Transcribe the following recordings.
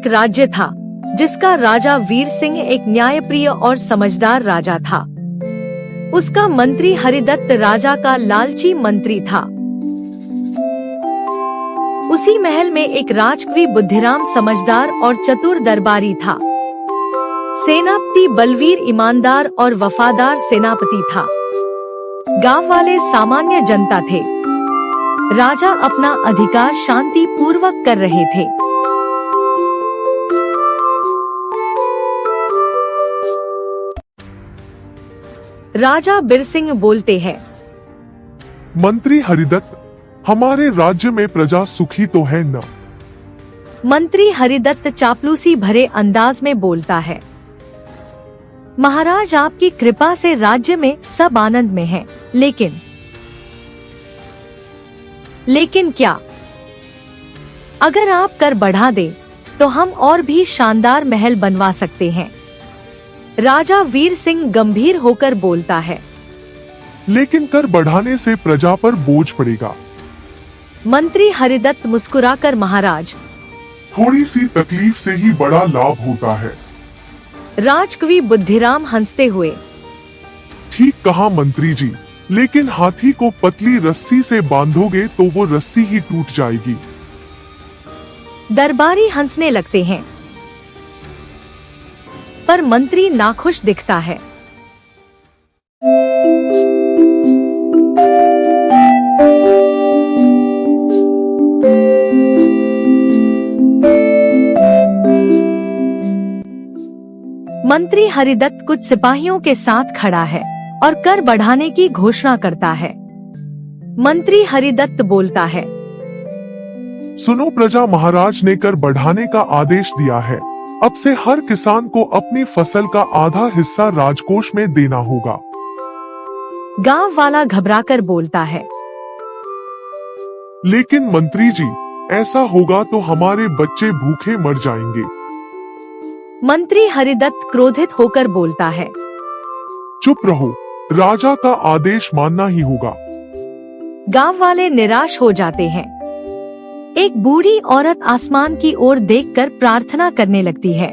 एक राज्य था जिसका राजा वीर सिंह एक न्यायप्रिय और समझदार राजा था। उसका मंत्री हरिदत्त राजा का लालची मंत्री था। उसी महल में एक राजकवि बुद्धिराम समझदार और चतुर दरबारी था। सेनापति बलवीर ईमानदार और वफादार सेनापति था। गांव वाले सामान्य जनता थे। राजा अपना अधिकार शांति पूर्वक कर रहे थे। राजा बिरसिंह बोलते हैं, मंत्री हरिदत्त, हमारे राज्य में प्रजा सुखी तो है न? मंत्री हरिदत्त चापलूसी भरे अंदाज में बोलता है, महाराज आपकी कृपा से राज्य में सब आनंद में है, लेकिन क्या? अगर आप कर बढ़ा दे तो हम और भी शानदार महल बनवा सकते हैं। राजा वीर सिंह गंभीर होकर बोलता है, लेकिन कर बढ़ाने से प्रजा पर बोझ पड़ेगा। मंत्री हरिदत्त मुस्कुराकर, महाराज थोड़ी सी तकलीफ से ही बड़ा लाभ होता है। राजकवि बुद्धिराम हंसते हुए, ठीक कहा मंत्री जी, लेकिन हाथी को पतली रस्सी से बांधोगे तो वो रस्सी ही टूट जाएगी। दरबारी हंसने लगते हैं, पर मंत्री नाखुश दिखता है। मंत्री हरिदत्त कुछ सिपाहियों के साथ खड़ा है और कर बढ़ाने की घोषणा करता है। मंत्री हरिदत्त बोलता है, सुनो प्रजा, महाराज ने कर बढ़ाने का आदेश दिया है। अब से हर किसान को अपनी फसल का आधा हिस्सा राजकोष में देना होगा। गांव वाला घबराकर बोलता है, लेकिन मंत्री जी, ऐसा होगा तो हमारे बच्चे भूखे मर जाएंगे। मंत्री हरिदत्त क्रोधित होकर बोलता है, चुप रहो, राजा का आदेश मानना ही होगा। गांव वाले निराश हो जाते हैं। एक बूढ़ी औरत आसमान की ओर देखकर प्रार्थना करने लगती है।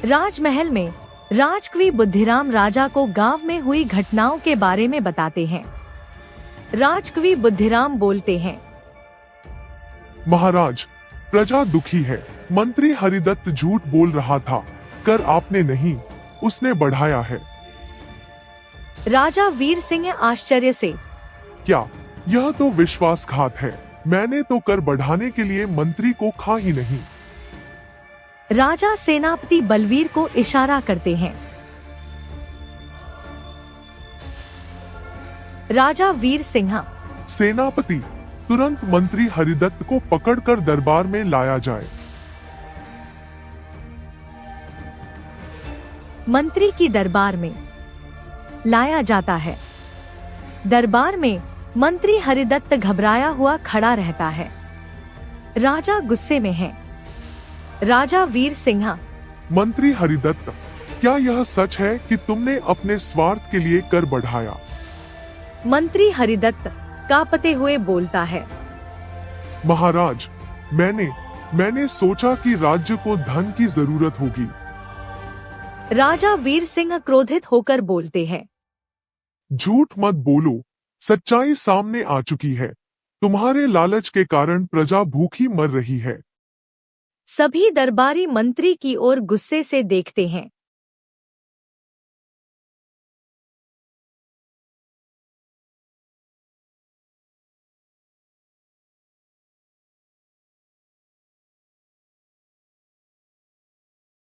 राजमहल में राजकवि बुद्धिराम राजा को गांव में हुई घटनाओं के बारे में बताते हैं। राजकवि बुद्धिराम बोलते हैं, महाराज, प्रजा दुखी है। मंत्री हरिदत्त झूठ बोल रहा था। कर आपने नहीं, उसने बढ़ाया है। राजा वीर सिंह आश्चर्य से, क्या? यह तो विश्वासघात है। मैंने तो कर बढ़ाने के लिए मंत्री को कहा ही नहीं। राजा सेनापति बलवीर को इशारा करते हैं। राजा वीर सिंह, सेनापति, तुरंत मंत्री हरिदत्त को पकड़कर दरबार में लाया जाए। मंत्री की दरबार में लाया जाता है। दरबार में मंत्री हरिदत्त घबराया हुआ खड़ा रहता है। राजा गुस्से में है। राजा वीर सिंह, मंत्री हरिदत्त, क्या यह सच है कि तुमने अपने स्वार्थ के लिए कर बढ़ाया? मंत्री हरिदत्त कांपते हुए बोलता है, महाराज, मैंने सोचा कि राज्य को धन की जरूरत होगी। राजा वीर सिंह क्रोधित होकर बोलते हैं, झूठ मत बोलो, सच्चाई सामने आ चुकी है। तुम्हारे लालच के कारण प्रजा भूखी मर रही है। सभी दरबारी मंत्री की ओर गुस्से से देखते हैं।